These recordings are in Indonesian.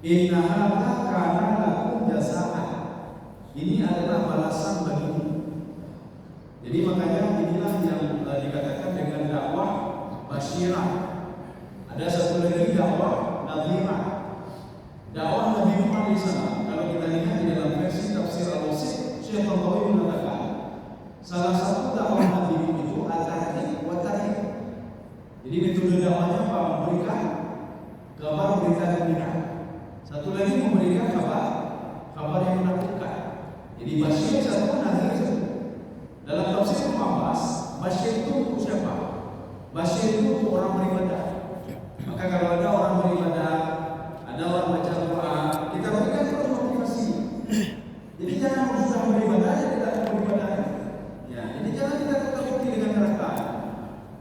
Inna hadza kana lakum jazaan. Ini adalah balasan bagimu. Jadi makanya inilah yang dikatakan dengan dakwah basyirah. Ada satu lagi dakwah nadhirah. Dakwah Nabi Muhammad SAW, kalau kita lihat di dalam versi tafsir Al-Wasit, Syekh Tantawi mengatakan salah satu dakwah Nabi itu at-tahqiq wa tarhib. Jadi metode dakwahnya apa? Memberikan kabar berita gembira. Satu lagi memberikan kabar yang menakutkan. Jadi basyir satu, nadhir satu. Dalam tafsir Muhammad, basyir itu untuk siapa? Basyir itu untuk orang beribadah. Maka kalau ada orang beribadah, ada orang baca Quran, kita berikan terus motivasi. Jadi jangan susah beribadah, tidak beribadah. Ya, jadi jangan kita takuti dengan neraka.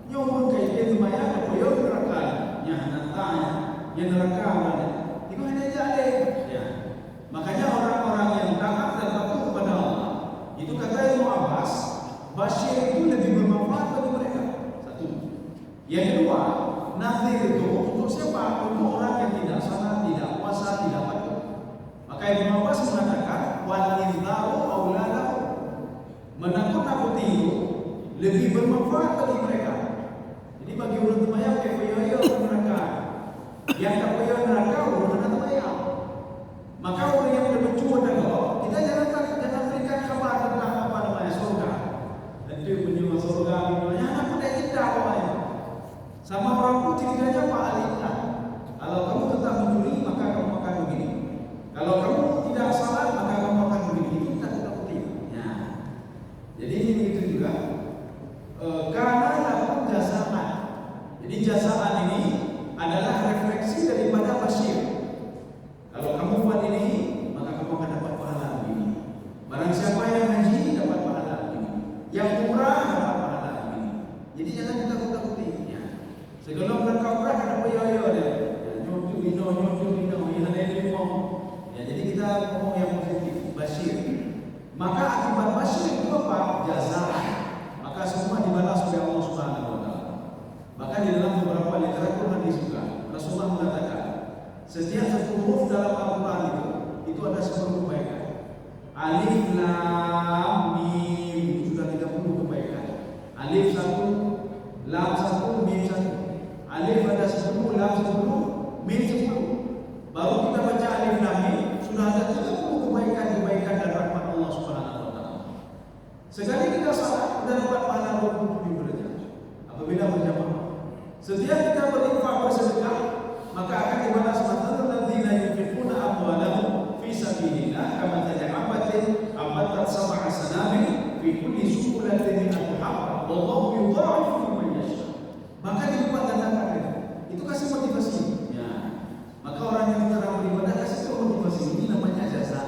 Nyomong kayak dia lumayan, apa yo neraka? Ya, nanti ya neraka ada. Itu hanya jalan. Ya, makanya orang-orang yang taat dan patuh kepada Allah, itu kata Ibnu Abbas, basyir itu lebih bermanfaat bagi mereka. Satu. Yang kedua, nadhir itu untuk siapa? Untuk orang yang tidak salat, tidak puasa, tidak patuh. Maka Ibnu Abbas mengatakan wal inzaru aulalahu. Menakut-nakuti itu lebih bermanfaat bagi mereka. Jadi bagi orang temayang kayak koyo neraka. Yang tak koyo neraka orang temayang. Maka orang yang berbenci pada Allah, kita jangan berikan kabar tentang apa namanya surga. Nanti punya surga, jangan pada kita apa. Sama orang putih tidaknya Pak Alina. Kalau kamu tetap mencuri, maka kamu akan begini. Kalau kamu tidak salah, maka kamu akan begini. Itu kita tidak putih. Ya. Jadi ini begitu juga. Karena lakukan jasaan. Jadi jasaan ini adalah refleksi daripada basyir. Kalau kamu buat ini, maka kamu akan dapat pahala begini. Barang siapa yang haji dapat pahala begini. Yang umrah dapat pahala begini. Jadi jangan kita takut-takuti. Segala bulan umrah ada apa-apa dia. Nyontoh bina, yang ada di rumah. Ya, jadi kita ngomong yang positif, basyir. Maka akibat basyir itu apa? Jazaa. Maka semua dibalas oleh Allah Subhanahu wa taala. Maka di dalam beberapa literatur hadis juga Rasulullah mengatakan, setiap satu huruf dalam Al-Qur'an itu ada 10 kebaikan. Alif lam mim itu sudah 30 kebaikan. Alif 1, lam 1, mim 1. Alif ada 10, lam 10, mim 10. Baru kita baca alif lam mim sudah ada 30 kebaikan dan rahmat Allah Subhanahu wa taala. Sekali kita salat sudah dapat pahala 27 derajat. Apabila berjamaah. Setiap kita berinfak bersedekah, maka akan dibalas matalul ladzina yunfiquna amwalahum fi sabilillah kama taj'abatin abatat sab'a sanabil fi kulli suqulatin mi'atu habba wallahu yudha'ifu liman yasha. Maka dilipat gandakan itu kasih motivasi. Ya. Maka orang yang terang beribadah kasih motivasi, ini namanya jasa.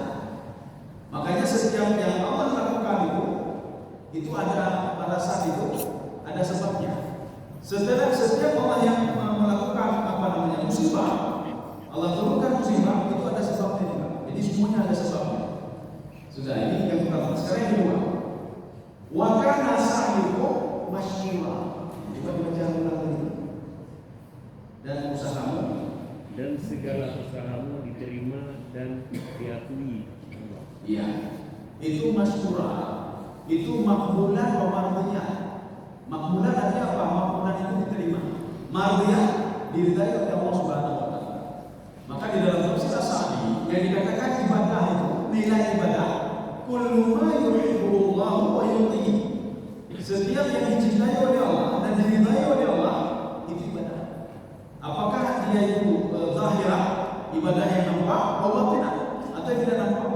Makanya setiap yang Allah lakukan itu ada balasan itu, ada sebabnya. Setiap Allah yang melakukan musibah, Allah turunkan musibah itu ada sebabnya juga. Jadi semuanya ada sebabnya. Sudah, ini yang pertama. Sekarang yang kedua, wa kana sa'yukum masyura. Coba dibaca ulang lagi. Dan usahamu dan segala usahamu diterima dan diakui Allah. Iya. Itu masyura. Itu makbulan wa mardiyah. Makbulan artinya apa? Makbulan itu diterima. Mardiyah diridai oleh Allah Subhanahu wa taala. Maka di dalam tafsir As-Sa'di yang dikatakan ibadah itu, nilai ibadah, kullu ma yuhibbullahu wa yudhihi. Setiap yang dicintai oleh Allah dan diridai oleh Allah itu ibadah. Apakah dia itu zahirah, ibadah yang nampak, atau batinah, atau tidak nampak?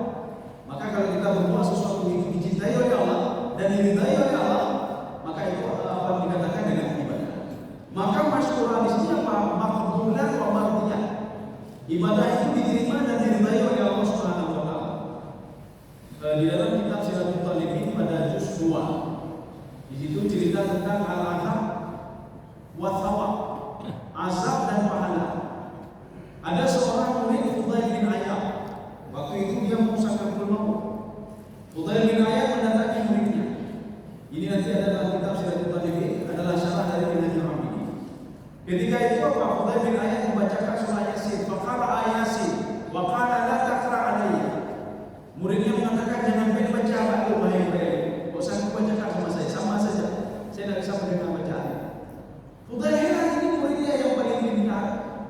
Maka kalau kita berbuat sesuatu itu dicintai oleh Allah dan diridai oleh Allah, maka itu apa dikatakan dengan ibadah. Maka masyhur di sini apa? Maqbulan wa mardiyah. Ibadah itu diterima dan diridai oleh Allah Subhanahu wa taala. Di dalam kitab Siratul Talibin pada juz 2 di situ cerita tentang al-azab wa thawab, azab dan pahala. Ada seorang murid Fudail bin Iyad. Waktu itu dia musakaratul maut. Fudail bin Iyad mendatangi muridnya. Ini nanti ada dalam kitab Siratul Talibin, adalah syarah dari Minhajul Hamidi. Ketika itu apa? Fudail bin Iyad membacakan surah Yasin. Faqara Yasin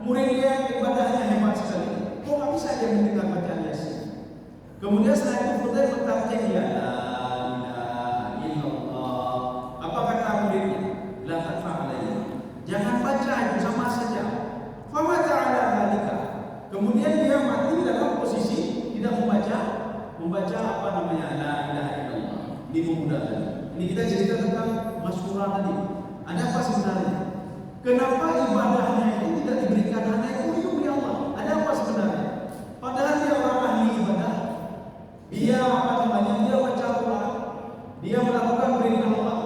muridnya ibadahnya hebat sekali, kok nggak bisa dia mendengar bacaan Yasin? Kemudian setelah itu Fudail bertanya, ya la ilaha illallah. Apa kata muridnya? La tafa'alayya, jangan baca itu, sama saja. Fama ta'ala halika. Kemudian dia mati dalam posisi tidak membaca apa namanya la ilaha illallah. Ini pemuda tadi. Ini kita cerita tentang masyhurah tadi. Ada apa sebenarnya? Kenapa ibadahnya itu tidak diberikan hanya itu ya Allah? Ada apa sebenarnya? Padahal dia orang ahli ibadah. Dia apa namanya? Dia baca Quran. Dia melakukan perintah Allah.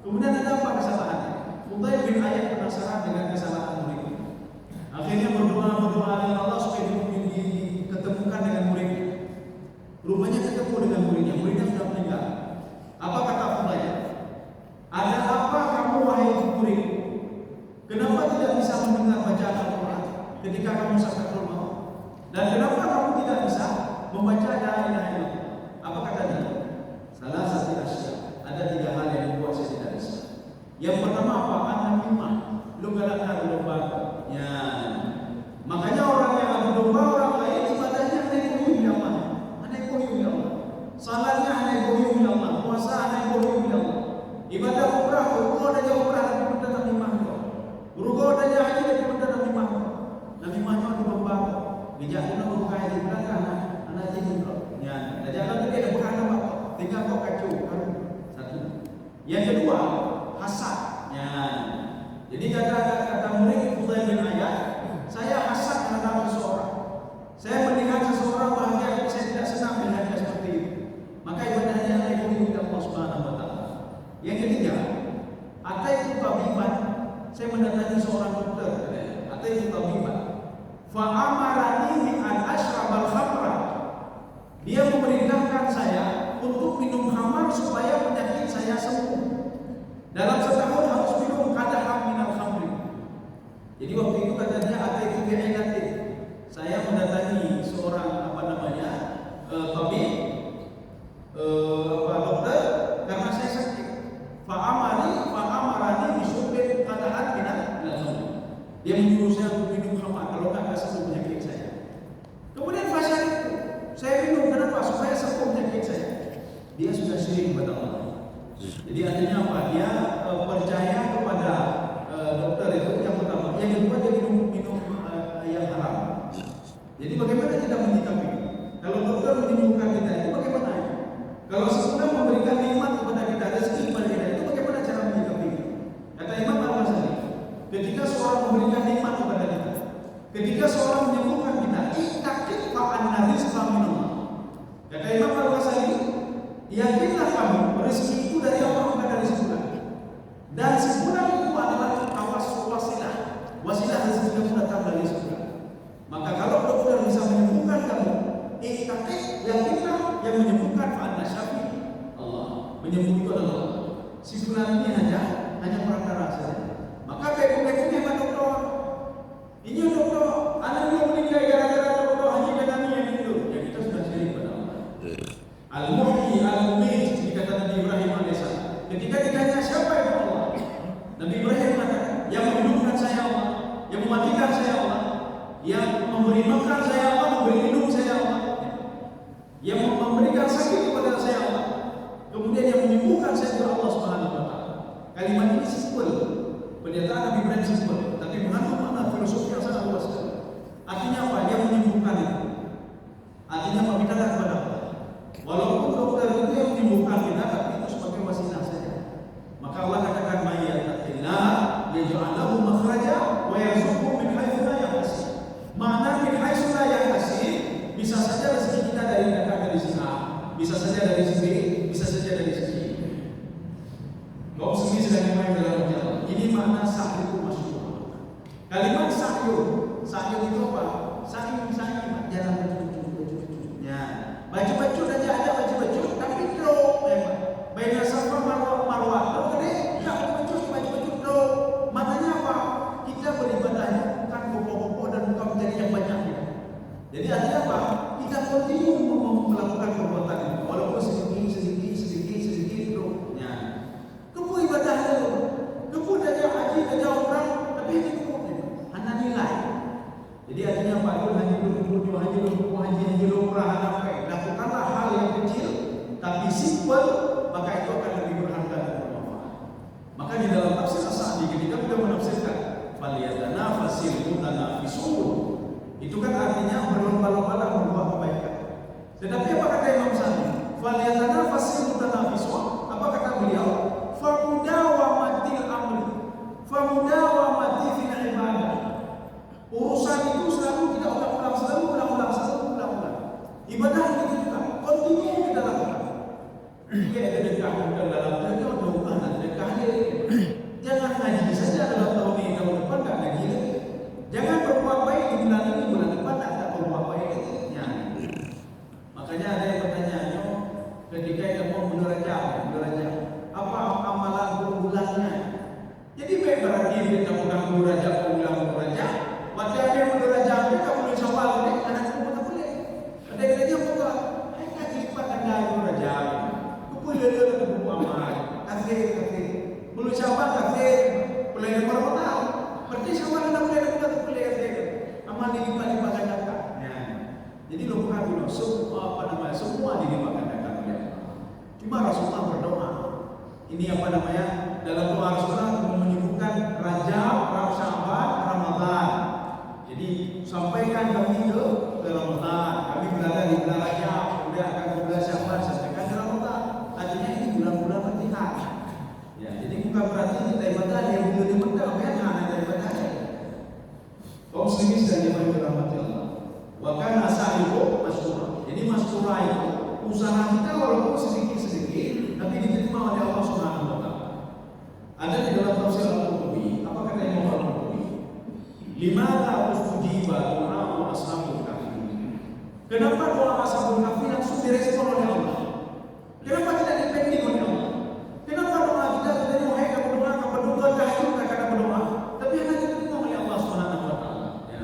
Kemudian ada apa kesalahannya? Fudail bin Iyad penasaran dengan kesalahan muridnya. Akhirnya berdoa dengan Allah supaya diketemukan dengan muridnya. Rupanya ketemu dengan muridnya. Muridnya sudah meninggal. Apa kata Fudail? Ada apa kamu wahai murid? Kenapa tidak bisa mendengar bacaan Al-Quran ketika kamu sakaratul maut? Dan kenapa kamu tidak bisa membaca la ilaha illallah? Apa kata dia? Salah satu asya. Ada 3 hal yang membuat saya tidak bisa. Yang pertama apa? Anak mimah. Lu galakkan domba. Ya. Makanya orang yang adu domba orang lain ibadahnya hanya koyum ya Allah. Hanya koyum ya Allah. Salatnya hanya koyum ya Allah. Puasa hanya koyum ya Allah. Ibadah umrah, ruko dan umrah Nabi Muhammad Nabi Muhammad. Ruko dan haji Nabi Muhammad Nabi Muhammad. Nabi Muhammad di bawah. Bijakuna ruko di belakang anak jadi bro. Ya, jangan dia ada bukan apa. Tinggal kau kacau kan. Satu. Yang kedua, hasad. Ya. Jadi kata murid Fudail bin Iyad, saya hasad terhadap seseorang. Saya melihat seseorang bahagia, saya tidak senang melihatnya seperti itu. Maka ibadahnya hanya untuk Allah Subhanahu wa taala. Yang ketiga, ataitu tabiban, saya mendatangi seorang dokter. Ataitu tabiban, fa amarani an ashrabal khamra. Dia memerintahkan saya untuk minum khamar supaya penyakit saya sembuh. Dalam setahun harus minum qadaham minal khamri. Jadi waktu itu katanya ataitu bi'ilatin. Saya mendatangi seorang apa namanya? Tabib, dokter, karena saya sakit. Fa'amarani bisubbin qadahan minal khamri. Dia menyuruh saya untuk minum khamar kalau enggak sembuh penyakit saya. Kemudian fasyaritu, saya minum kenapa? Supaya sembuh penyakit saya. Dia sudah syirik kepada Allah. Jadi artinya apa? Dia percaya kepada dokter itu yang pertama. Yang kedua dia minum yang haram. Jadi bagaimana kita menyikapi? Kalau dokter menyembuhkan kita itu bagaimana? Kalau seseorang memberikan nikmat kepada kita, rezeki kepada kita, itu bagaimana cara menyikapi? Kata Imam Al-Ghazali, ketika seorang memberikan nikmat kepada kita, ketika seorang menyembuhkan kita, ittaqi fa'anna rizqa minallah. Kata Imam Al-Ghazali, yakinlah kamu rezeki itu dari Allah, bukan dari sebulan. Dan sebulan itu adalah wasilah. Wasilah rezeki itu datang dari sebulan. Maka kalau dokter bisa menyembuhkan kamu, ittaqi, yakinlah yang menyembuhkan fa'anna syafi Allah. Menyembuh itu adalah Allah. Si fulan ini hanya perantara saja. Maka beku-beku hebat dokter. Ini dokter, anak dia meninggal gara-gara dokter haji dan yang itu. Ya kita sudah syirik pada Allah. Al-Muhyi al-Mumit dikata Nabi Ibrahim alaihissalam. Ketika ditanya siapa itu Allah, Nabi Ibrahim mengatakan, yang menghidupkan saya Allah, yang mematikan saya Allah, yang memberi makan saya Allah, memberi minum saya Allah, yang memberikan sakit kepada saya Allah, kemudian yang menyembuhkan saya kepada Allah Subhanahu wa taala. Kalimat ini simpel, pernyataan Nabi Ibrahim simpel, tapi mengandung makna filosofi yang sangat luas. Artinya apa? Yang menyembuhkan itu. Artinya meminta kepada Allah. Walaupun dokter itu yang menyembuhkan kita, tapi itu sebagai wasilah saja. Maka Allah katakan, "May yattaqillah yaj'al lahu makhraja wa yarzuqhu min haitsu la yahtasib." Makna min haitsu la yahtasib, bisa saja rezeki kita dari sisi A, bisa saja dari sisi B, bisa saja dari sisi C. Kaum muslimin sedang main dalam jalan. Ini makna sahih masyhur. Jadi artinya apa? Itu haji berkumpul, haji lumrah, lakukanlah hal yang kecil tapi simpel, maka itu akan lebih berharga dan bermanfaat. Maka di dalam tafsir As-Sa'di ketika beliau menafsirkan faliyatanafasil mutanafisun, itu kan artinya berlomba-lomba berbuat kebaikan. Tetapi apa kata Imam Sa'di? Faliyatanafasil mutanafisun, apa kata beliau? Famudawamatil amri, famudawamati fil ibadah. Urusan itu selalu kita ulang-ulang, selalu ulang-ulang. Ibadah itu juga kontinu kita lakukan. Dia ada dekah dalam dunia doa dan dekah dia. Jangan ngaji saja dalam tahun ini, tahun depan tak ngaji lagi. Jangan berbuat baik di bulan ini, bulan depan tak berbuat baik lagi. Ya. Makanya ada yang bertanya, ketika kita mau belajar, apa amalan bulannya? Jadi baik berarti kita mudah belajar, maka ada yang belajar, kita boleh coba lagi, anak kita boleh. Ada yang dia buka, kita lipat anda belajar. Boleh dia buku amal, kafe, boleh coba kafe, boleh bermoral. Berarti sama anda boleh kafe. Amal dilipat gandakan. Jadi lupa dulu, semua dilipat gandakan. Cuma Rasulullah berdoa. Ini dalam doa Rasulullah menyebutkan Rajab, Sya'ban, Ramadan. Jadi sampaikan kami ke Ramadan. Kami berada di bulan Rajab, kemudian akan ke bulan Sya'ban, sampaikan ke Ramadan. Artinya ini bulan-bulan penting. Ya, jadi bukan berarti kita ibadah yang belum dimenang, hanya ibadah. Kaum muslimin dan jemaah dirahmati Allah. Wa kana sa'ibu masyhura. Jadi masyhura itu usaha kita walaupun sedikit, tapi diterima oleh Allah Subhanahu wa taala. Ada di dalam tafsir Al-Qurtubi, apa kata Imam Al-Qurtubi? Limadha ustujiba doa ashabul kahfi? Kenapa doa ashabul kahfi langsung direspon oleh Allah? Kenapa tidak dipending oleh Allah? Kenapa doa kita dari wahai kamu berdoa tahajud kata berdoa, tapi hanya diterima oleh Allah Subhanahu wa taala. Ya.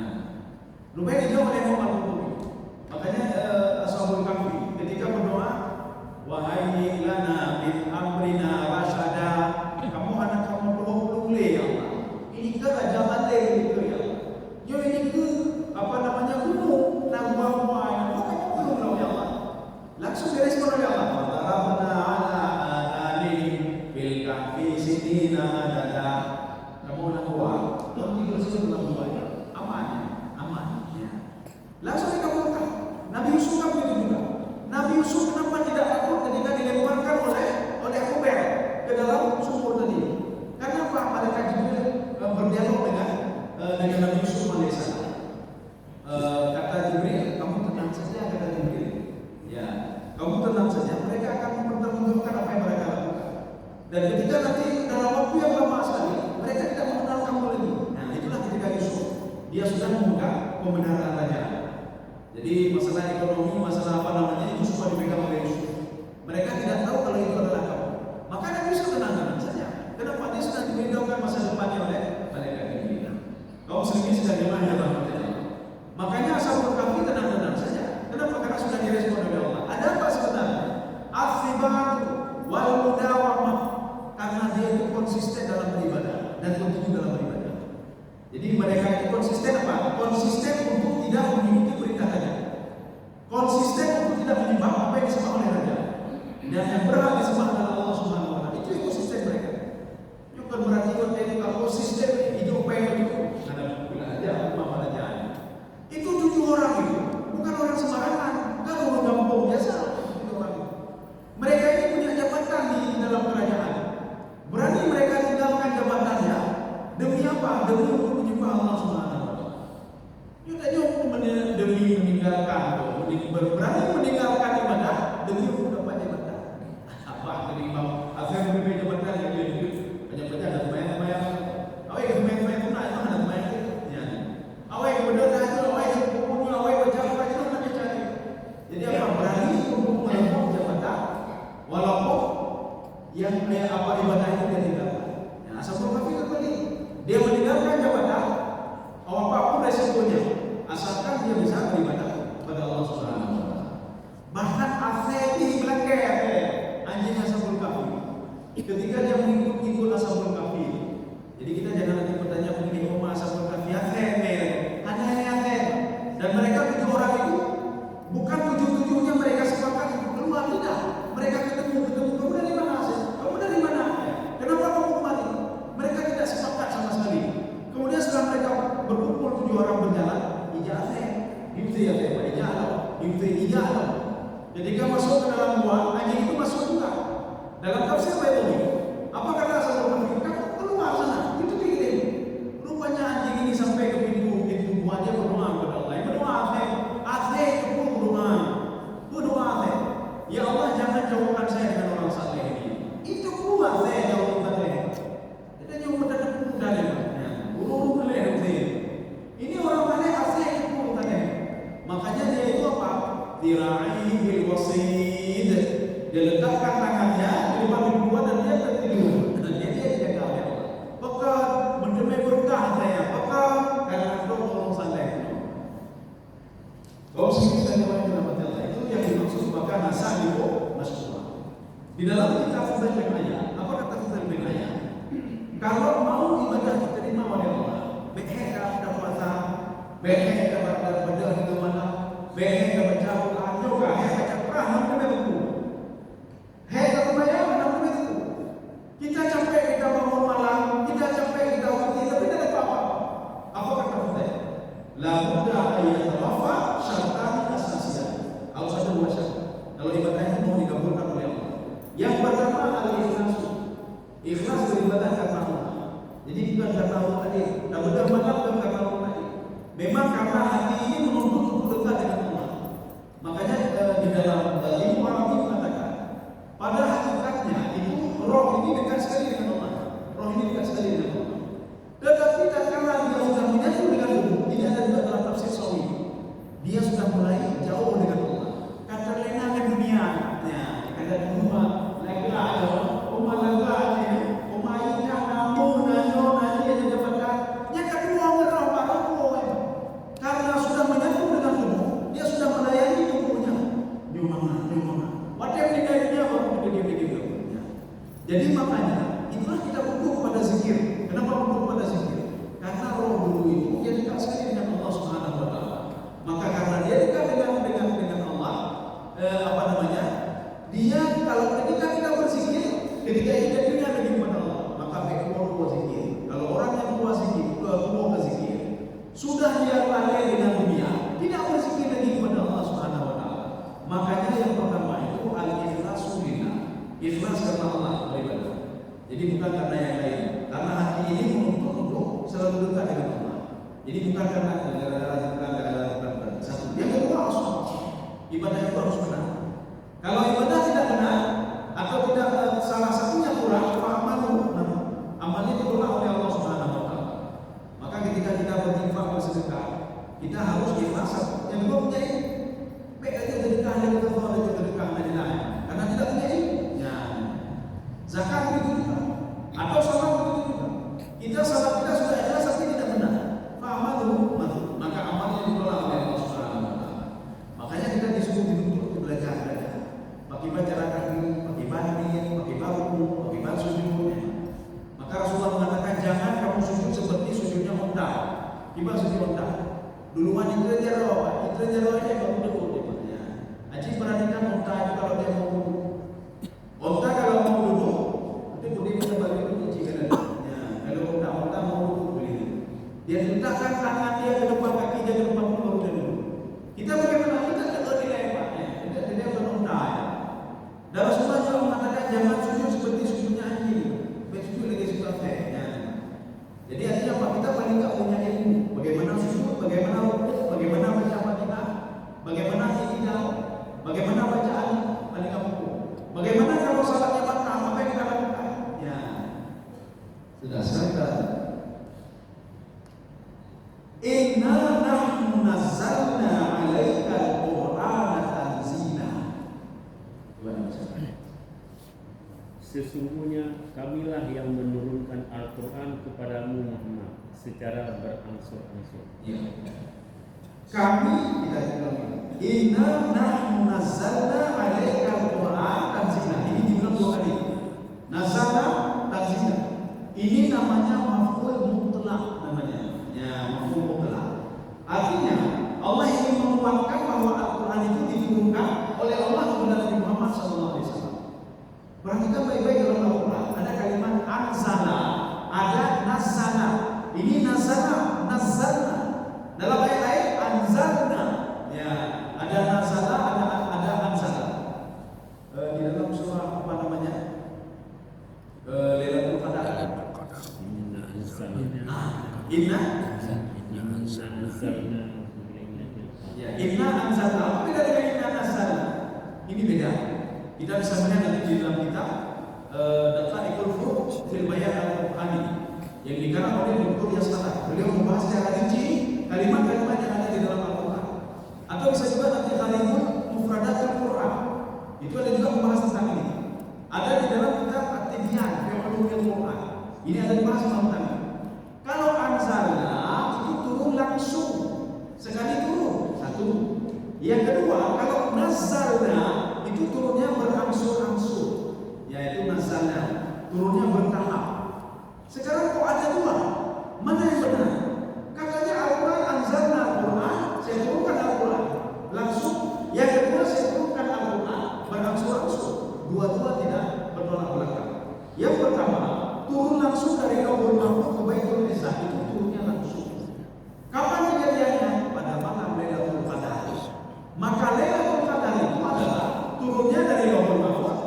Lumayan dijawab oleh Imam Al-Qurtubi. Makanya ashabul kahfi ketika berdoa, wahai lana min amrina rasyada, kamu anak kamu boleh ya Allah. Ini ke raja Bale itu ya. Yo ini ke gunung Nabawa yang bukan gunung ya Allah. Langsung direspon oleh Allah. Darabna ala adani bil kahfi sidina adada. Kamu nak buat, kamu tinggal situ nak buat. Aman. Ya. Langsung dikabulkan. Nabi Yusuf kan begitu juga. Nabi Yusuf kenapa tidak takut ketika dilemparkan oleh Khubayb ke dalam sumur tadi? Karena apa? Malaikat Jibril berdialog dengan Nabi Yusuf alaihissalam. Kata Jibril, kamu tenang saja, kata Jibril. Ya, kamu tenang saja. Mereka akan mempertanggungjawabkan apa yang mereka lakukan. Dan ketika nanti dalam waktu yang lama sekali, mereka tidak mengenal kamu lagi. Nah, itulah ketika Yusuf dia sudah memegang pembenaran raja. Jadi masalah ekonomi, masalah itu semua dipegang oleh Yusuf. Mereka tidak tahu kalau itu adalah kamu. Maka Nabi Yusuf tenang saja. Kenapa? Dia sudah diberitahukan masa depannya oleh malaikat Jibril. Kaum muslimin sedang jemaah dalam hati. Makanya ashabul kahfi tenang saja. Kenapa? Karena sudah direspon oleh Allah. Ada apa sebenarnya? Atsibat wal mudawamah. Karena dia itu konsisten dalam beribadah dan kontinu dalam beribadah. Jadi mereka itu konsisten apa? Konsisten untuk tidak mengikuti perintah raja. Konsisten untuk tidak menyembah apa yang disembah oleh raja. Dan yang berhak disembah adalah Allah Subhanahu wa taala. Itu konsisten mereka. Bukan berarti kalau konsisten hidup baik itu ada aja apa aja. Itu 7 orang itu, bukan orang sembarangan, bukan orang kampung biasa. 7 orang itu. Mereka ini punya jabatan di dalam kerajaan. Berani mereka tinggalkan jabatannya demi apa? Demi untuk menyembah Allah Subhanahu wa taala. Itu tadi demi meninggalkan, berani meninggalkan ibadah demi untuk dapat jabatan. Apa tadi Imam Azhar berbeda jabatan yang dia hidup banyak ada lumayan. Awak yang lumayan tu nak ada lumayan ya. Awak yang berdoa itu, awak yang berkumpulan, awak yang berjamaah itu nak cari. Jadi apa berani untuk menempuh jabatan walaupun yang ibadah itu dia tinggalkan. Ya, ashabul kahfi kembali. Dia meninggalkan jabatan apapun resikonya asalkan dia bisa beribadah kepada Allah Subhanahu wa taala. ya Pak, iya. Ketika masuk ke dalam gua, anjing itu masuk juga. Dalam tafsir Baituli, apa kata asal berpikir? Keluar sana, itu dikirim. Rupanya anjing ini sampai ke pintu guanya berdoa kepada Allah. Berdoa Azeh itu pun berdoa Azeh. Ya Allah, jangan jauhkan saya dengan orang saleh ini. Itu pun Azeh jauhkan saya. Kita jauhkan dari mana? Urut boleh ini orang saleh Azeh itu pun tadi. Makanya dia itu apa? Dira'i bil wasid. Dia letakkan tangannya di depan pintu dan dia tertidur. Dan dia dijaga oleh Allah. Maka mendemai berkah saya. Maka karena itu orang saleh. Kalau sini saya dapat Allah itu yang dimaksud maka nasa itu masuk. Di dalam kitab Fudail bin Iyad, apa kata Fudail bin Iyad? Kalau mau ibadah diterima oleh Allah, baik ada puasa, baik ada berdua di mana, baik ada baca Quran juga, baca Quran namanya itu. Ada kebaya namanya itu. Kita capek kita bangun malam, kita capek kita uji, tapi tidak ada apa-apa. Apa kata Fudail? La budda ayat wafa syartan asasian. Harus ada dua syarat. Kalau ibadahnya mau dikabulkan oleh Allah. Yang pertama al-ikhlas. Ikhlas beribadah karena Allah. Jadi bukan karena Allah tadi. Tak benar bukan karena Allah tadi. Memang karena hati ini menuntut untuk dekat dengan Allah. Makanya di dalam ilmu Arabi mengatakan, pada hakikatnya itu roh ini dekat sekali dengan Allah. Roh ini dekat sekali dengan Allah. Tetapi tak karena dia sudah menyatu dengan Allah. Ini ada juga dalam tafsir Sawi. Dia sudah mulai jauh dengan Allah. Kata lena ke dunia. Nah, kata rumah lega rumah lega rumah ini namun nanti ada dapatkan. Yang kedua orang karena sudah menyatu dengan tubuh, dia sudah melayani tubuhnya. Di mana? Whatever dia baru dia. Jadi makanya itulah kita butuh pada zikir. Kenapa butuh pada zikir? Karena roh dulu itu dia dekat sekali dengan Allah Subhanahu wa taala. Maka karena dia dekat dengan Allah, dia kalau ketika kita berzikir, ketika kita dengar lagi kepada Allah, maka keluar zikir. Kalau orang yang keluar zikir, keluar ke zikir, sudah dia lalai dengan dunia, tidak berzikir lagi kepada Allah Subhanahu wa taala. Makanya yang pertama itu al-ikhlasu lillah. Ikhlas karena Allah beribadah. Jadi bukan karena yang lain. Karena hati ini menuntut untuk selalu dekat dengan Allah. Jadi bukan karena gara-gara satu. Yang kedua harus ibadah itu harus benar. Kalau ibadah tidak benar atau tidak salah satunya kurang, amalnya ditolak oleh Allah Subhanahu wa taala. Maka ketika kita berinfak bersedekah, kita harus ikhlas. Yang kedua punya ilmu. Baik aja sedekah dengan Allah dan sedekah dengan lain. Karena tidak punya ilmu. Zakat begitu juga. Atau salat begitu juga. Kita salat kita sudah ikhlas tapi tidak benar. Maka amalnya ditolak oleh Allah Subhanahu wa taala. Makanya kita disuruh dituntut belajar. Pakai baca raka'at, pakai banding, pakai baru, pakai baca sujud. Maka Rasulullah mengatakan jangan kamu sujud seperti sujudnya unta. Tiba sujud unta. Duluan itu aja roh aja baru duduk. Aji perhatikan unta itu kalau dia mau duduk. Unta kalau mau duduk, nanti budi bagi duduk jika kalau unta mau duduk begini. Dia letakkan tangan dia ke depan kaki dia ke depan baru dia duduk. Kita bagaimana kita tidak nilai Pak. Dia unta. Dan Rasulullah juga mengatakan jangan sujud seperti sujudnya anjing. Sujud lagi suka Jadi artinya apa? Kita paling tak punya ilmu. Bagaimana sujud, bagaimana rukuk, bagaimana baca Fatihah, bagaimana i'tidal, bagaimana bacaan paling tak buku. Bagaimana kalau salatnya batal, apa yang kita lakukan? Ya, sudah selesai. Inna nahnu nazzalna 'alaikal Qur'ana tanzila. Sesungguhnya kamilah yang menurunkan Al-Quran kepadamu Muhammad secara berangsur-angsur. Ya. Kami kita bilang inna nahnu nazzalna 'alaikal Qur'an tanzila. Ini dibilang dua kali. Nazzala tanzila. Ini namanya maf'ul mutlaq namanya. Ya, maf'ul mutlaq. Artinya Allah ingin menguatkan bahwa Al-Quran itu diturunkan oleh Allah kepada Nabi Muhammad SAW. Perhatikan baik-baik dalam Al-Quran. Ada kalimat anzala, ada nazzala. Ini nazzala. Dalam ayat lain anzalna. anzalna, beda dengan inna nazzalna. Ini beda. Kita bisa melihat nanti di dalam kitab Daqaiqul Furuq fil Bayan Al-Qur'ani yang dikarang oleh Dr. Yasara. Beliau membahas secara rinci kalimat-kalimat yang ada di dalam Al-Quran. Atau bisa juga nanti kalimat mufradatul Quran. Itu ada juga membahas tentang ini. Ada di dalam kitab At-Tibyan fi Ulumil Quran. Ini ada dibahas tentang ini. Kalau anzalna itu turun langsung, sekali turun satu. Yang kedua, kalau nazzalna itu turunnya berangsur-angsur, yaitu nazzalna turunnya bertahap. Sekarang kok ada dua? Mana yang benar? Katanya Al-Quran anzalna Al-Quran, saya turunkan Al-Quran langsung. Yang kedua, saya turunkan Al-Quran berangsur-angsur. Dua-dua tidak bertolak belakang. Yang pertama, turun langsung dari Lauhul Mahfuz ke Baitul Izzah, itu turunnya langsung. Kapan kejadiannya? Pada malam Lailatul Qadar. Maka Lailatul Qadar itu adalah turunnya dari Lauhul Mahfuz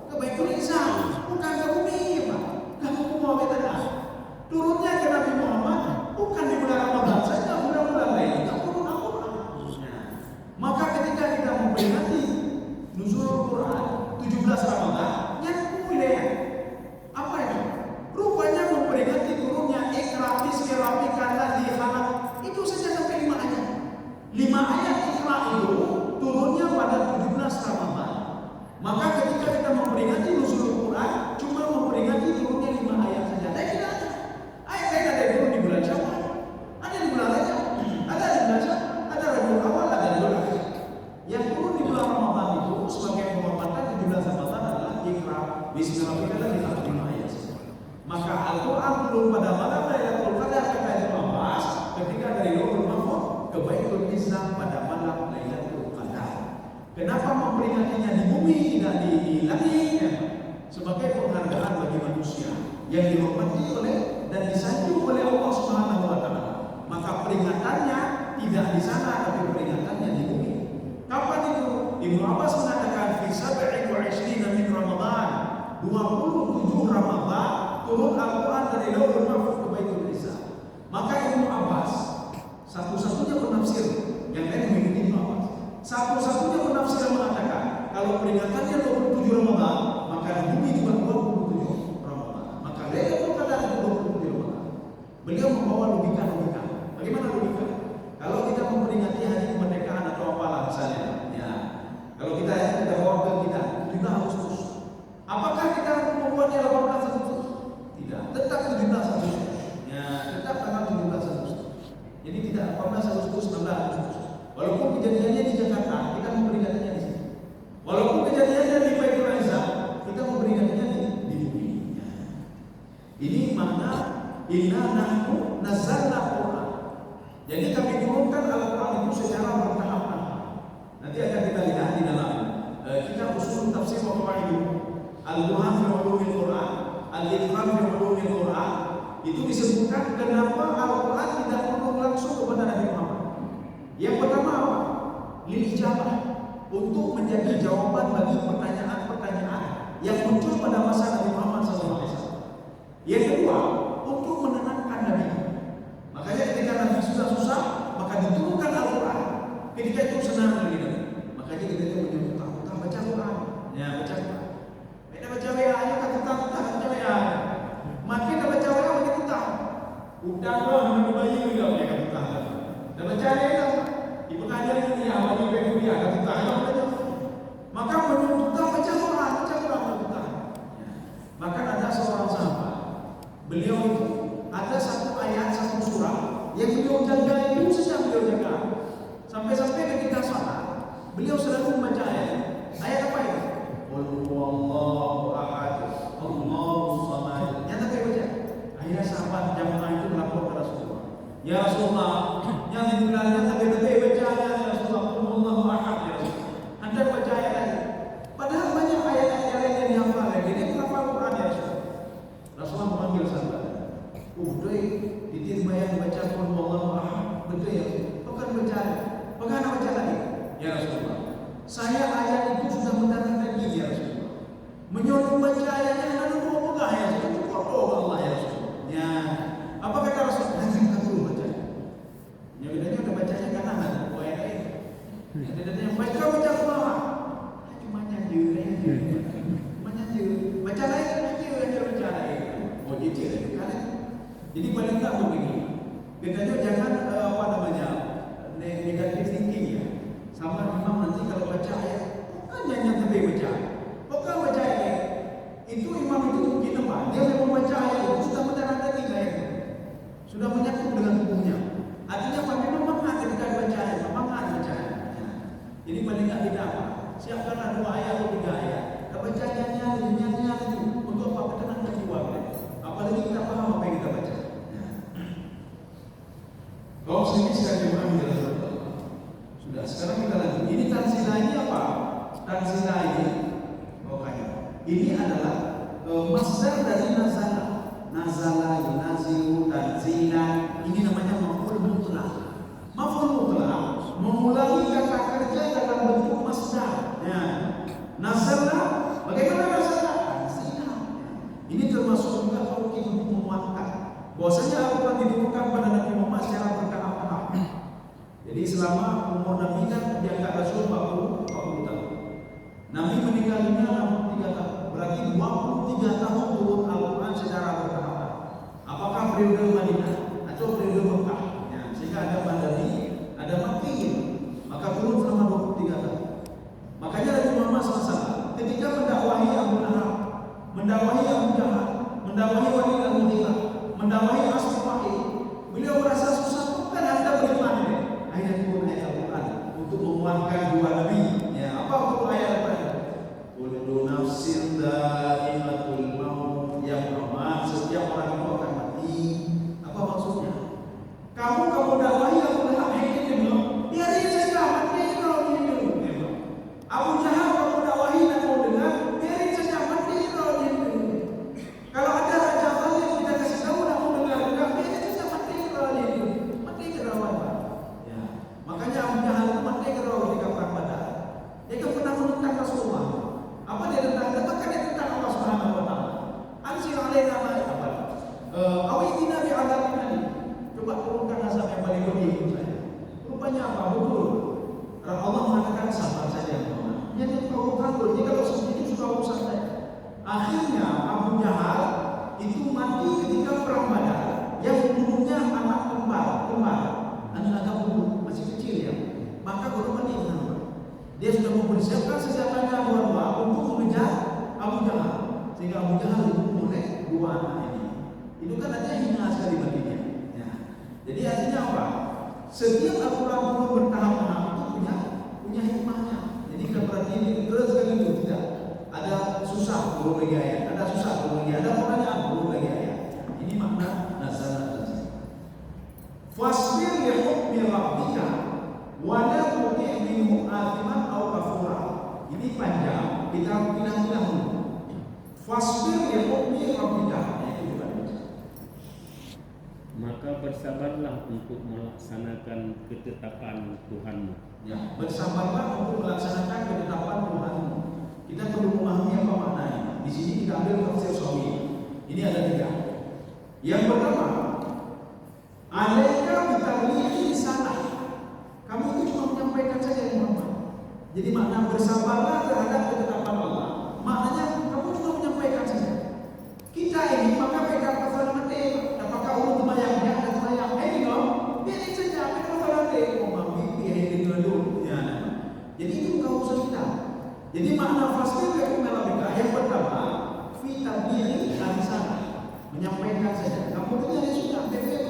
ke Baitul Izzah, bukan ke bumi, Pak. Kamu mau kata turunnya ke Nabi Muhammad bukan di bulan Ramadan saja, bulan-bulan lain kita turun Al-Quran. Maka ketika kita memperingati nuzulul Quran 17 Ramadan, yang kemudian apa itu? Rupanya memperingati turunnya Iqra bismi rabbikal ladzi khalaq. Itu saja sampai 5 ayat. 5 ayat Iqra itu turunnya pada 17 Ramadan. Maka ketika kita memperingati nuzulul Quran, cuma memperingati turunnya 5 ayat saja. Tidak ada. Ayat lain ada yang turun di bulan Syawal, ada di bulan Rajab, ada di bulan Syawal, ada Rabiul Awal, ada di bulan Akhir. Yang turun di bulan Ramadan itu sebagai penghormatan 17 Ramadan adalah Iqra bismi rabbikal ladzi khalaq 5 ayat. Maka Al-Quran turun pada malam Lailatul Qadar kata Ibnu Abbas ketika dari Lauhul Mahfuz ke Baitul Izzah pada malam Lailatul Qadar. Kenapa memperingatinya di bumi tidak di langit? Sebagai penghargaan bagi manusia yang dihormati oleh dan disanjung oleh Allah Subhanahu wa taala. Maka peringatannya tidak di sana, tapi peringatannya di bumi. Kapan itu? Ibnu Abbas mengatakan fi 27 min Ramadan, 27 Ramadan turun Al-Quran dari Lauhul Mahfuz ke Baitul Izzah. Maka Ibnu Abbas satu-satunya penafsir yang lain mengikuti Ibnu Abbas. Satu-satunya penafsir yang mengatakan kalau peringatannya 27 Ramadan, maka di bumi juga 27 Ramadan. Maka Lailatul Qadar 27 Ramadan. Beliau membawa logika. Bagaimana logika? Kalau kita memperingati hari kemerdekaan atau apalah misalnya, ya. Kalau kita bawa ke kita 7 Agustus. Apakah kita membuatnya 18 Agustus? Tidak, tetap 17 Agustus. Ya, tetap tanggal 17 Agustus. Jadi tidak 18 Agustus, 19 Agustus. Walaupun kejadiannya di Jakarta, kita memperingatinya di sini. Walaupun kejadiannya di Baitul Izzah, kita memperingatinya di bumi. Ya. Ini makna inna nahnu nazzalna Quran. Jadi kami turunkan Al-Quran itu secara bertahap-tahap. Nanti akan kita lihat di dalam kitab Ushul Tafsir wa Qawaid Al-Burhan fi Ulumil Quran, Al-Itqan fi Ulumil Quran. Itu disebutkan kenapa Al-Quran tidak turun langsung kepada Nabi Muhammad. Yang pertama apa? Lil ijabah, untuk menjadi jawaban bagi pertanyaan-pertanyaan yang muncul pada masa Nabi Muhammad SAW. Yang kedua, untuk menenangkan Nabi. Makanya ketika Nabi sudah susah, maka diturunkan Al-Quran. Ketika itu senang lagi Nabi. Makanya kita itu menyebut kita baca Quran. Ya, baca Quran. Kita baca WA, ayo kita baca WA. Makin kita baca WA, makin kita. Udah loh, namanya bayi juga punya kita. Dan baca WA, di pengajian ini ya, bagi PBB ada kita. Maka menuntut baca Quran, kita. Maka ada seorang sahabat, beliau itu ada satu ayat, satu surah yang beliau jaga itu sejak beliau jaga. Sampai-sampai ketika salat, beliau selalu membaca ayat apa itu? Qul huwallahu ahad, Allahus samad. Nyata kayak baca. Akhirnya sahabat jamaah itu melapor ke Rasulullah. Ya Rasulullah, yang dibilangnya tapi bacanya ya Rasulullah, Qul huwallahu ahad ya Rasulullah. Anda baca ayat lagi. Padahal banyak ayat-ayat lain yang dihafal lagi. Ini kenapa Quran ya Rasulullah? Rasulullah memanggil sahabat. Udah, titir bayang baca Qul huwallahu ahad. Betul ya? Bukan baca. Bagaimana baca lagi? Ya Rasulullah, untuk ini. Kita juga jangan negatif thinking ya. Sama imam nanti kalau baca ayat, kan jangan sampai baca. Pokoknya baca ayat itu imam itu mungkin apa? Dia memang baca ayat itu sudah mendarati ayat, sudah menyatu dengan tubuhnya. Artinya apa? Memang semangat ketika baca ayat, semangat baca ayat. Jadi paling tidak apa? Siapkanlah 2 ayat atau 3 ayat. Baca nyanyi itu untuk apa? Ketenangan jiwa. Apalagi kita paham apa yang kita baca. Kalau sini sekali jemaah menjelaskan. Sudah, sekarang kita lanjut. Ini tanzila ini apa? Tanzila ini, ini adalah masdar dari nazala. Nazala, yunazilu, tanzila. Ini namanya maf'ul mutlaq. Maf'ul mutlaq mengulangi kata kerja dalam bentuk masdar. Ya. Nazala, bagaimana nazala? Tanzila. Ini termasuk juga kalau kita menguatkan bahwasanya Al-Quran diturunkan pada Nabi Muhammad secara bertahap-tahap. Jadi selama umur Nabi kan diangkat Rasul 40 tahun. Nabi meninggal dunia 63 tahun. Berarti 23 tahun turun Al-Quran secara bertahap. Apakah periode Madinah atau periode Mekah? Ya, sehingga ada Madani, ada Makki. Maka turun selama 23 tahun. Makanya Nabi Muhammad SAW ketika mendakwahi Abu Lahab, mendakwahi Abu Jahal, mendakwahi Walid al-Mughirah, mendakwahi Asy-Syafi'i, beliau merasa susah. Bukan Anda beriman ini. Akhirnya turun ayat Al-Quran untuk menguatkan 2 nabi. Ya, apa untuk ayat Al-Quran? Kullu nafsin dha'iqatul maut. Yang Muhammad, setiap orang itu akan mati. Apa maksudnya? Kamu dakwahi Abu Lahab, biarin saja mati kalau dia dulu. Abu Jahal kamu dakwahi dan mau dengar, biarin saja mati kalau dia dulu. Kalau ada raja zalim kita kasih tahu nak mau dengar, biarin saja mati kalau dia dulu. Mati kerawan. Ya. Makanya Abu Jahal itu mati kerawan ketika perang Badar. Dia kan pernah menentang Rasulullah. Apa dia tentang? Katakan dia tentang Allah Subhanahu wa taala. Anzil alaina ma'idatan. Awitina bi'adzabin alim. Coba turunkan azab yang paling pedih untuk saya. Rupanya apa? Betul. Allah mengatakan sabar saja. Jadi kau takut. Jadi kalau seperti itu suka urusan saya. Akhirnya Abu Jahal itu mati ketika perang Badar. Yang membunuhnya anak kembar, anak bunuh masih kecil ya. Maka korban ini dia sudah mempersiapkan senjatanya dua-dua untuk mengejar Abu Jahal. Sehingga Abu Jahal dibunuh oleh 2 anak ini. Itu kan artinya hina sekali baginya. Ya. Jadi artinya apa? Setiap Al-Quran itu bertahap-tahap itu punya hikmahnya. Jadi kita perhatiin ini terus sekali itu tidak ada susah turun lagi ayat, ada susah turun lagi, ada pertanyaan turun lagi ayat. Ini makna nazala tadi. Fasbir li hukmi rabbika wa la tuti' minhu athiman aw kafura. Ini panjang, kita bilang-bilang dulu. Fasbir li hukmi rabbika. Maka bersabarlah untuk melaksanakan ketetapan Tuhanmu. Ya, bersabarlah untuk melaksanakan ketetapan Tuhanmu. Kita perlu memahami apa maknanya. Di sini kita ambil tafsir Sawi. Ini ada 3. Yang pertama, alaika bitablighi risalah. Kamu itu cuma menyampaikan saja Muhammad. Jadi makna bersabarlah terhadap ketetapan Allah. Maknanya kamu cuma menyampaikan saja. Kita ini maka pegang pasal mati. Apakah urut semayangnya ada semayang? Ini dong. Biarin saja. Apa pasal mati? Biarin dulu. Ya. Jadi itu bukan urusan kita. Jadi makna fasbir li hukmi rabbika yang pertama, fi tablighi risalah. Menyampaikan saja. Kamu dengar ya sudah. Betul.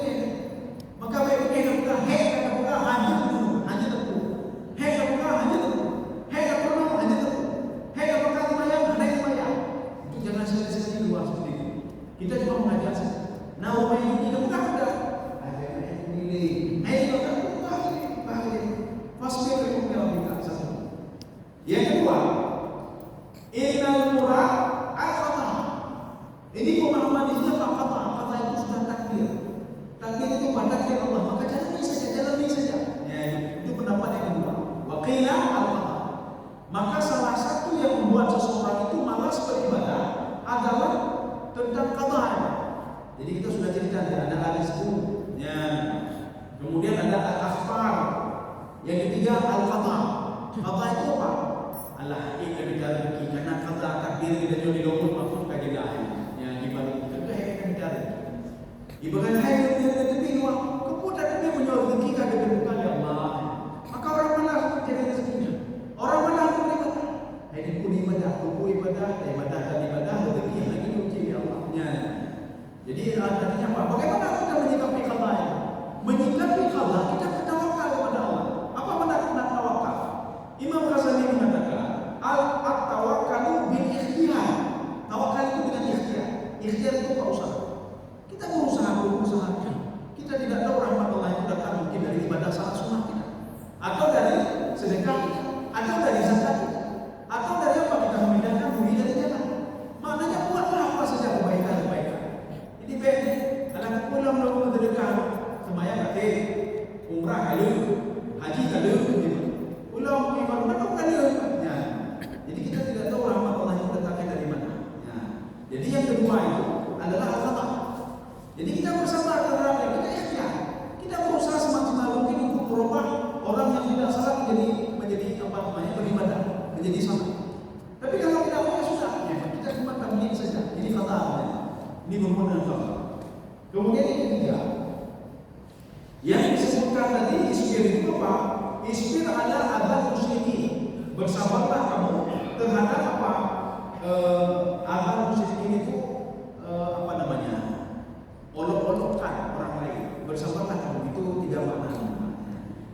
Maka baik kata bukan hanya teguh. Hanya teguh. Itu jangan sekali-sekali luar seperti itu. Kita cuma mengajar saja. Nah, ini tidak bukan ada. Ada ini. Ayo kita bahas fasbir li hukmi rabbika. Yang kedua, innal murad al-qata'. Ini pemahaman di sini apa? Qata' itu sudah takdir. Takdir itu takdir Allah. Maka jalani saja. Ya, itu pendapat yang kedua. Wa qila al-qata'. Maka salah satu yang membuat seseorang itu malas beribadah adalah tentang qada'. Jadi kita sudah cerita ada al-rizqu. Ya. Kemudian ada al-akhbar. Yang ketiga al-qata'. Qada' itu apa? Allah ingin bicara rezeki karena kata takdir kita jadi 20 maksud kajian yang dibalik itu hakikat bicara. Ibarat hai dia tepi dua, kemudian dia menjual rezeki kagak ditemukan ya Allah. Maka orang mana jadi rezekinya? Orang mana ibadah? Hai di pun ibadah, dan ibadah rezeki yang lagi diuji ya Allahnya. Jadi artinya apa? Bagaimana kita menyikapi qada ini? Menyikapi qada kita bertawakal kepada Allah. Apa makna tawakal? Imam Ghazali mengatakan at-tawakkalu bil ikhtiyar. Tawakal itu dengan ikhtiar. Ikhtiar itu berusaha. Kita berusaha. Kita tidak tahu rahmat Allah itu datang mungkin dari ibadah salat sunnah kita, atau dari sedekah kita, atau dari zakat kita, atau dari apa kita memindahkan bumi dari jalan. Maknanya buatlah apa saja kebaikan. Jadi baik, anak pulang melakukan sedekah, sembahyang kata, umrah kali, haji kali, pulang iman mana kali. Ya. Jadi kita tidak tahu rahmat Allah itu datangnya dari mana. Ya. Jadi yang kedua itu adalah al-qada. Jadi kita bersabar terhadap kita ikhtiar. Kita berusaha semaksimal mungkin untuk merubah orang yang tidak salat menjadi apa namanya beribadah, menjadi salat. Tapi kalau kita mau sudah, ya, kita cuma tamyin saja. Ini qada. Ini merupakan qada. Kemudian yang ketiga, yang disebutkan tadi isbir itu apa? Isbir adalah adab musyrikin. Bersabarlah kamu terhadap apa? Adab musyrikin itu apa namanya? Olok-olokkan orang lain. Bersabarlah kamu itu tiga makna.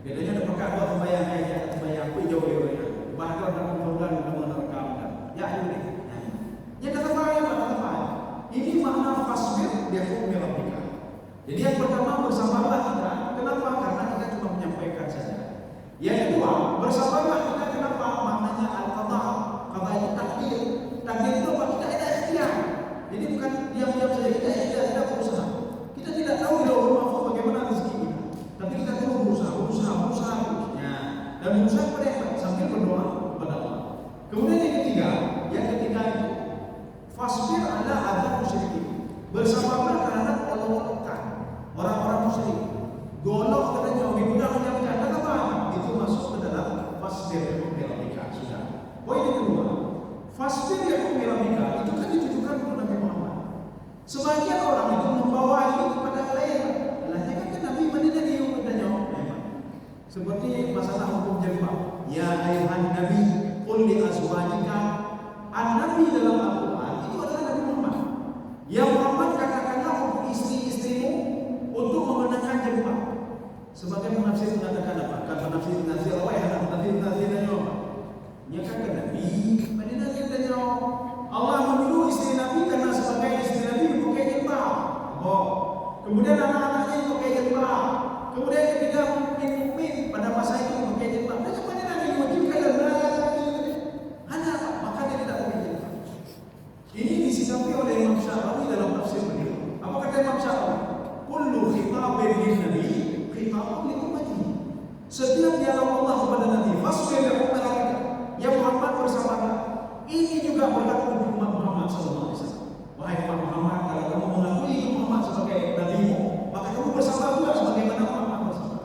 Biasanya ada perkara sembahyang ayat sembahyang pun jauh-jauh. Bahkan dalam program merekam. Ya ini. Ya kata apa? Ini makna fasbir dia hukum rabbika. Jadi yang pertama bersabarlah kita. Kenapa? Karena kita cuma menyampaikan saja. Yang kedua, bersabarlah kita. Kenapa? Maknanya al-qada. Qada itu takdir. Takdir itu apa? Kita ada ikhtiar. Jadi bukan diam-diam saja, kita ikhtiar, kita berusaha. Kita tidak tahu di lauhul mahfuz bagaimana rezeki kita. Tapi kita terus berusaha. Ya. Dan berusaha kepada yang baik sambil berdoa kepada Allah. Kemudian yang ketiga itu fasbir ala adab musyrikin. Bersabarlah terhadap olok-olokan orang-orang musyrik. Golok katanya mudah menyampaikan apa? Itu masuk ke dalam fasbir rabbika. Sudah. Poin yang kedua, fasbir rabbika itu kan ditujukan kepada Nabi Muhammad. Sebagian orang itu membawa ini kepada lain. Alahnya kan Nabi Madinah dia bertanya. Seperti masalah hukum jilbab. Ya ayuhan Nabi, qul li azwajika. An-Nabi dalam Al-Quran itu adalah Nabi Muhammad. Ya Muhammad, katakanlah untuk istri-istrimu untuk mengenakan jilbab. Sebagai penafsir mengatakan apa? Kata penafsir apa ya? Penafsir dan apa? Ya kan Nabi Madinah dia tanya Allah menyuruh istri Nabi karena sebagai istri Nabi pakai jilbab. Kemudian anak-anaknya pakai jilbab. Kemudian ketika mukmin pada masa itu pakai jilbab. Dan kemudian Nabi diwajibkan hanya apa? Maka dia tidak pakai jilbab. Ini disikapi oleh Imam Syafi'i dalam tafsir beliau. Apa kata Imam Syafi'i? Kullu khitabin lin nabi khitabun li ummatihi. Setiap dialog Allah kepada Nabi, fasbir rabbika. Ya Muhammad bersabarlah. Ini juga berlaku untuk umat Muhammad sallallahu alaihi wasallam. Wahai umat Muhammad, kalau kamu mengakui Muhammad sebagai nabimu, maka kamu bersabar juga sebagaimana Muhammad bersabar.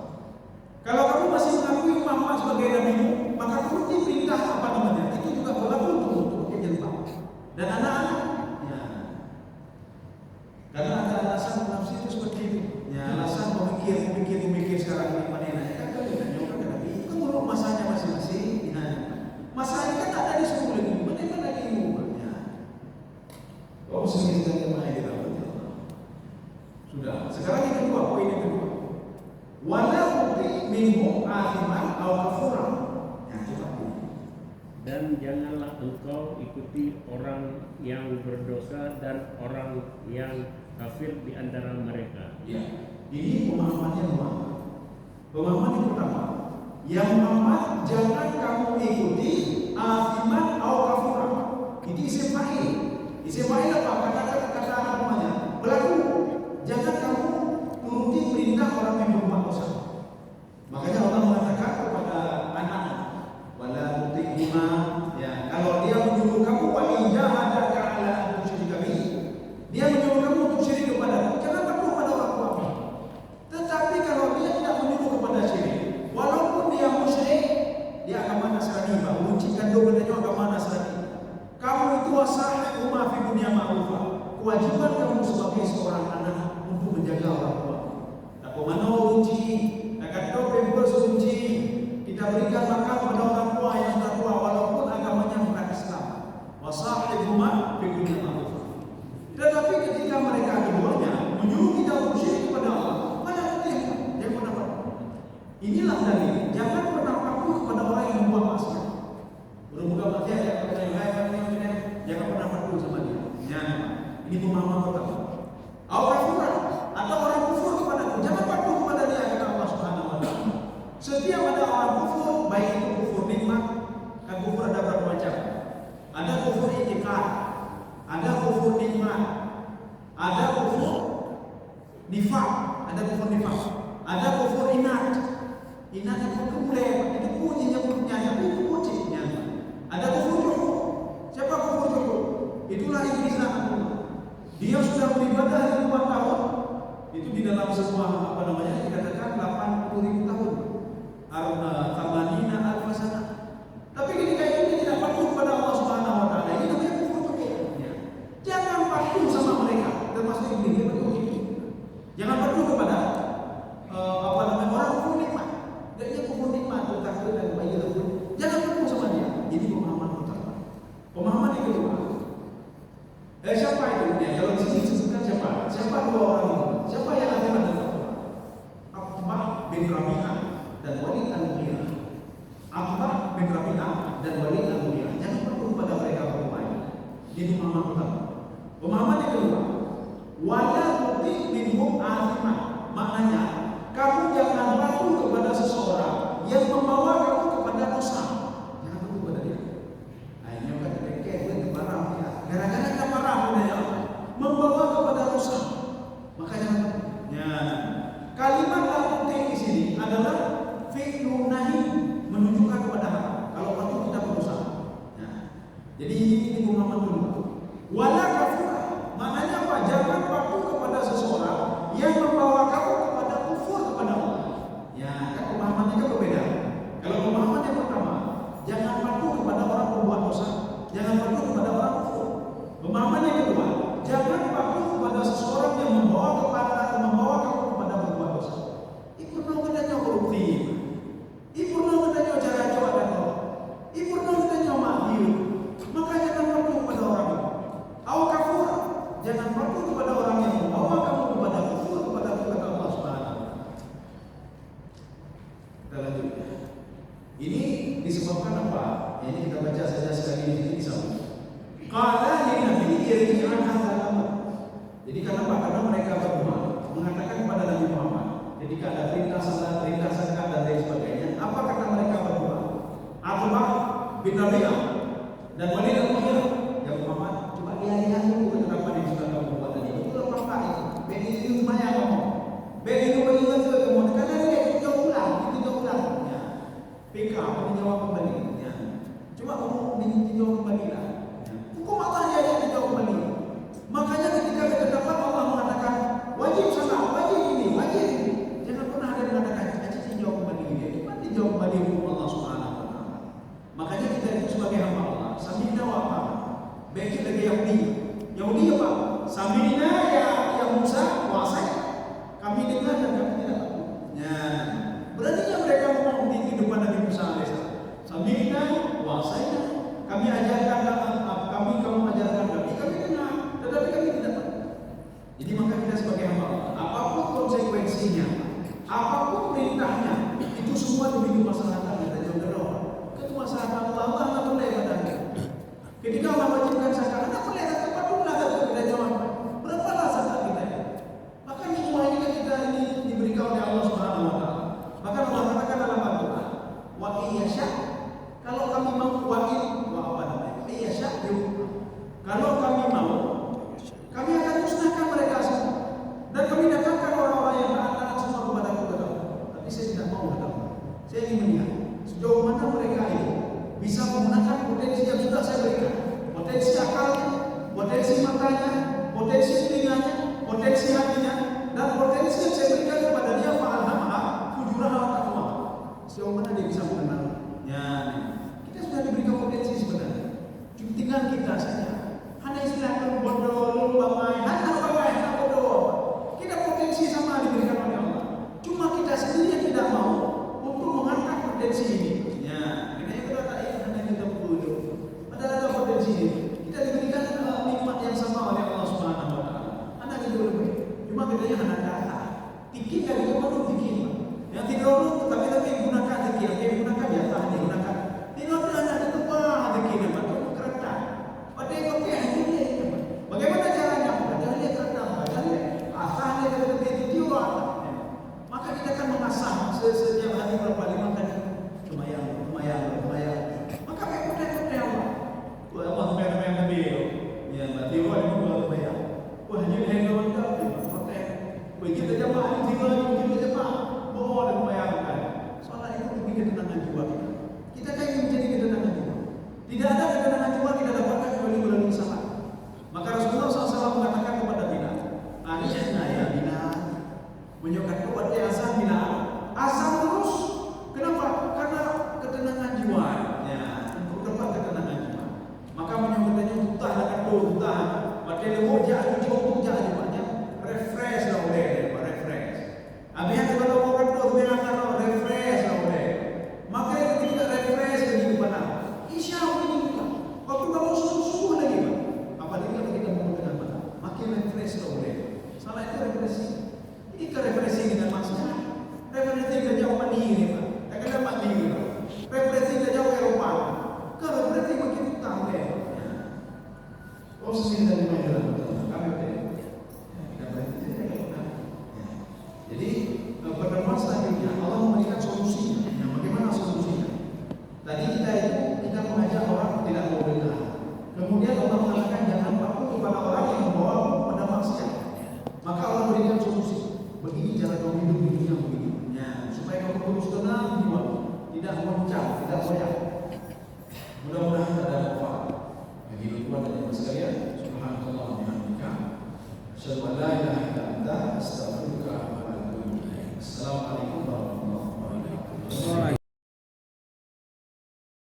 Kalau kamu masih mengakui Muhammad sebagai nabimu, maka kamu diperintah apa namanya? Itu juga berlaku untuk jilbab. Dan anak-anak, ya. Karena ada alasan nafsi itu seperti itu. Ya, alasan memikir sekarang ini panenanya kan nyoba ke Nabi. Itu kan masanya masing-masing. Nah, masanya kan ada di sekolah ini. Bagaimana lagi umumnya? Oh, sering kita main di dalam. Sudah. Sekarang yang kedua, poin yang kedua. Wala uti minhum athiman aw kafuran. Ya, coba. Dan janganlah engkau ikuti orang yang berdosa dan orang yang kafir di antara mereka. Ya, ini pemahamannya Muhammad. Pemahaman yang pertama, yang Muhammad jangan kamu ikuti athiman aw kafuran. Itu isim fa'il. Isim fa'il apa? Kata apa namanya? Berlaku. Jangan kamu turuti perintah orang yang berbuat dosa. Makanya Allah mengatakan kepada anak-anak, wala tuti'huma, ya, kalau dia menyuruh kamu wa ijahadaka ala an tusyrika bi, dia menyuruh kamu untuk syirik kepada, jangan patuh pada orang tua. Tetapi kalau dia tidak menyuruh kepada syirik, walaupun dia musyrik, dia agama Nasrani, meruncingkan doanya agama Nasrani. Kamu itu wasah rumah fi dunia ma'rufah. Kewajiban kamu sebagai seorang anak untuk menjaga jaga orang tua. Tak mana uji, tak kata pempers uji. Kita berikan makan kepada orang tua yang sudah tua walaupun agamanya bukan Islam. Wasahibhuma fi dunya ma'ruf. Tetapi ketika mereka keduanya menyuruh kita bersyirik kepada Allah, mana ketika yang pendapat? Inilah dalil. Jangan pernah patuh kepada orang yang membuat maksiat. Bermuka maksiat yang jangan pernah patuh sama dia. Jangan. Ini pemahaman pertama. Al-Kafurah atau orang kufur kepada, jangan patuh kepada dia, kata Allah Subhanahu wa taala. Setiap ada orang kufur, baik itu kufur nikmat, kan kufur ada berapa macam? Ada kufur i'tiqad, ada kufur nikmat, ada kufur nifaq, ada kufur inat. Inat itu kumulai, itu pujinya tapi itu pujinya. Ada kufur juhud. Siapa kufur juhud? Itulah iblis laknatullah. Dia sudah beribadah ribuan tahun. Itu di dalam sebuah dikatakan 80.000 tahun. Tamanina al-fasana. Tapi ketika itu dia tidak patuh kepada Allah Subhanahu wa taala. Ini namanya kufur juhud. Jangan patuh sama mereka, termasuk iblis dia betul ini. Jangan patuh kepada orang kufur nikmat. Dia kufur nikmat, takdir dan bayi itu. Jangan patuh sama dia. Ini pemahaman pertama. Pemahaman yang kedua. Siapa itu? Kalau di sini disebutkan siapa? Siapa dua orang itu? Siapa yang ada pada Al-Quran? Aqbah bin Rabi'ah dan Walid al-Mughirah. Aqbah bin Rabi'ah dan Walid al-Mughirah. Jangan patuh kepada mereka berdua ini. Ini pemahaman pertama. Pemahaman yang kedua. Wala tuti minhum athimah. Maknanya, kamu jangan patuh kepada seseorang yang membawa kamu kepada dosa. Jangan patuh kepada dia. Akhirnya kata mereka itu marah dia. Gara-gara kita marah dia membawa kepada dosa. Makanya kalimat la tuti di sini adalah fi'lun nahi, menunjukkan kepada haram. Kalau patuh kita berdosa. Jadi ini pemahaman dulu. Wala kafurah. Maknanya apa? Jangan patuh kepada seseorang yang membawa kamu kepada kufur kepada Allah. Kan pemahamannya kan berbeda. Kalau pemahaman yang pertama, jangan patuh kepada orang pembuat dosa, jangan patuh kepada orang kufur. Pemahaman yang kedua, jangan patuh kepada seseorang yang membawa kamu kepada berbuat dosa. Itu namanya korupsi. Itu namanya cara-cara dan Allah. Itu namanya mahir. Maka jangan patuh kepada orang itu. Au kafur. Jangan patuh kepada orang yang membawa kamu kepada kufur kepada Allah Subhanahu wa taala. Kita lanjut. Ini disebabkan apa? Ini kita baca saja sekali ini disambung. Qala li nabi irji'an hadzal amr. Jadi kenapa? Karena mereka berdua mengatakan kepada Nabi Muhammad ketika ada perintah salat, perintah zakat dan lain sebagainya, apa kata mereka berdua? Aqbah bin Rabi'ah dan Walid al-Mughirah. Ya Muhammad, coba lihat dulu kenapa dia sudah kamu buat tadi. Itu apa itu? Beni itu lumayan kamu. Beni itu bagaimana kamu? Karena dia jauh ulang. Ya. PK, kamu jawab kembali. Ya. Coba kamu dijawab kembali lah. Hukum Allah dia dijawab kembali. Makanya ketika ketetapan Allah mengatakan wajib salat, wajib ini. Jangan pernah ada yang mengatakan dijawab kembali dia. Cuma dijawab kembali hukum Allah Subhanahu wa taala. Makanya kita itu sebagai hamba Allah, sami'na wa ata'na. Baik lagi Yahudi apa? Sami'na ya Musa wa asai. Kami dengar dan kami tidak patuh. Berarti mereka ngomong di kehidupan Nabi Musa alaihissalam. Sami'na wa asai. Kami ajarkan kamu ajarkan kami dengar, tetapi kami tidak patuh. Jadi maka kita sebagai hamba Allah, apapun konsekuensinya, apapun perintahnya, itu semua demi kemaslahatan kita jauh. Kemaslahatan Allah tak boleh katanya. Ketika Allah wajibkan zakat, tak boleh tak patuhlah kita jawab. Berapa zakat kita? Maka semua ini kita ini diberikan oleh Allah Subhanahu wa taala. Maka Allah katakan dalam Al-Qur'an, wa iyasya, kalau kami mau kalau kami mau, kami akan musnahkan mereka semua dan kami datangkan orang-orang yang taat semua kepada kita. Tapi saya tidak mau datang. Saya ingin melihat sejauh mana mereka ini bisa menggunakan potensi yang sudah saya berikan, potensi akalnya, potensi matanya, potensi telinganya, potensi hatinya, dan potensi yang saya berikan kepada dia fa'alhamaha fujuraha wa taqwa. Sejauh mana dia bisa mengenalnya? Kita sudah diberikan potensi sebenarnya. Tinggal kita saja. Hanya istilahkan bodoh, lu bapaknya, hanya bodoh. Kita potensi potensi sama diberikan oleh Allah. Cuma kita sendiri yang tidak mau untuk mengangkat potensi ini. Ya, ini kita tak hanya kita perlu. Ada potensi ini. Kita diberikan nikmat yang sama oleh Allah Subhanahu Wa Taala. Anak itu lebih. Cuma kita anak data. Tikit kan itu perlu tikit. Yang tidak perlu tapi gunakan tikit. Yang gunakan ya tahan digunakan. Tidak ada itu apa tikit betul kereta. Ada yang pakai ini. Bagaimana caranya? Padahal dia kereta. Padahal asalnya dari itu jiwa. Maka kita akan mengasah setiap hari berapa 5 kali. Lumayan. Maka pakai Allah. Allah main dia. Ya, mati orang itu boleh bayar. Wah, jadi hendak pakai. Begitu jemaah ini kita jemaah. Boleh bayarkan. Soalnya itu demi ketenangan jiwa kita. Kita kan ingin menjadi ketenangan jiwa. Tidak ada ketenangan jiwa kita dapatkan kecuali melalui salat. Maka Rasulullah SAW mengatakan kepada Bilal, "Arihna ya Bilal." Menyokap kuat dia azan Bilal. Azan terus. Kenapa? Karena ketenangan jiwa. Ya, untuk dapat ketenangan jiwa. Maka menyokapnya utah akan utah. Maka dia mau jadi banyak refresh lah oleh refresh. Habis itu kalau orang tu bilang kalau refresh lah oleh. Maka itu kita refresh lagi kepada. Isya ini juga. Waktu kamu subuh lagi pak. Apalagi kalau kita mau dengan mana? Makin refresh lah oleh. Salah itu refreshing. Ini ke refreshing dengan maksudnya. Refreshing ke jauh mandiri pak. Tak kena mandiri pak. Refreshing ke jauh Eropa. Kalau refreshing makin utang deh. Oh sebentar lima bulan betul. Kami kita berhenti. Jadi pertemuan selanjutnya Allah memberikan solusinya. Nah, bagaimana solusinya? Tadi kita mengajak orang tidak mau berdoa. Kemudian Allah mengatakan jangan patuh kepada orang yang membawa pada maksiat. Maka Allah berikan solusi. Begini cara kamu hidup di dunia begini. Ya, supaya kamu terus tenang jiwa, tidak goncang, tidak goyah. Mudah-mudahan ada manfaat bagi tuan dan ibu sekalian. Subhanallah wa bihamdika. Asyhadu an la